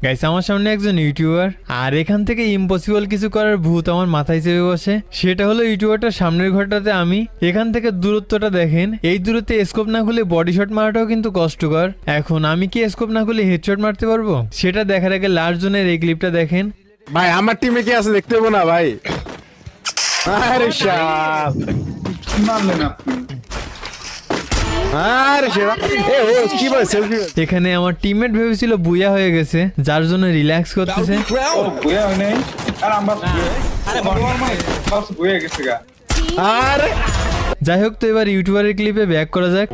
Guys আমার সামনে একজন ইউটিউবার, আর এখান থেকে ইম্পসিবল কিছু করার ভূত আমার মাথায় চেপে বসে। সেটা হলো ইউটিউবারটার সামনের ঘরটাতে আমি। এখান থেকে দূরত্বটা দেখেন, এই দূরত্বে স্কোপ না খুলে বডি শট মারাটাও কিন্তু কষ্টকর। এখন আমি কি স্কোপ না খুলে হেডশট মারতে পারবো? সেটা দেখার আগে লাস্ট জনের এই ক্লিপটা দেখেন। ভাই আমার টিমে কি আছে দেখতে পাবো না ভাই? আরে শাল, মারলেন আপনি। আরে শালা, এ ও কি ভাই সেলফি? এখানে আমার টিমমেট ভেবেছিল বুয়া হয়ে গেছে, যার জন্য রিল্যাক্স করতেছে। ও বইয়া হয় নাই। আর আমরা বাস বইয়া গেছে গা। আরে যাই হোক, তো এবার ইউটিউবারের ক্লিপে ব্যাক করা যাক।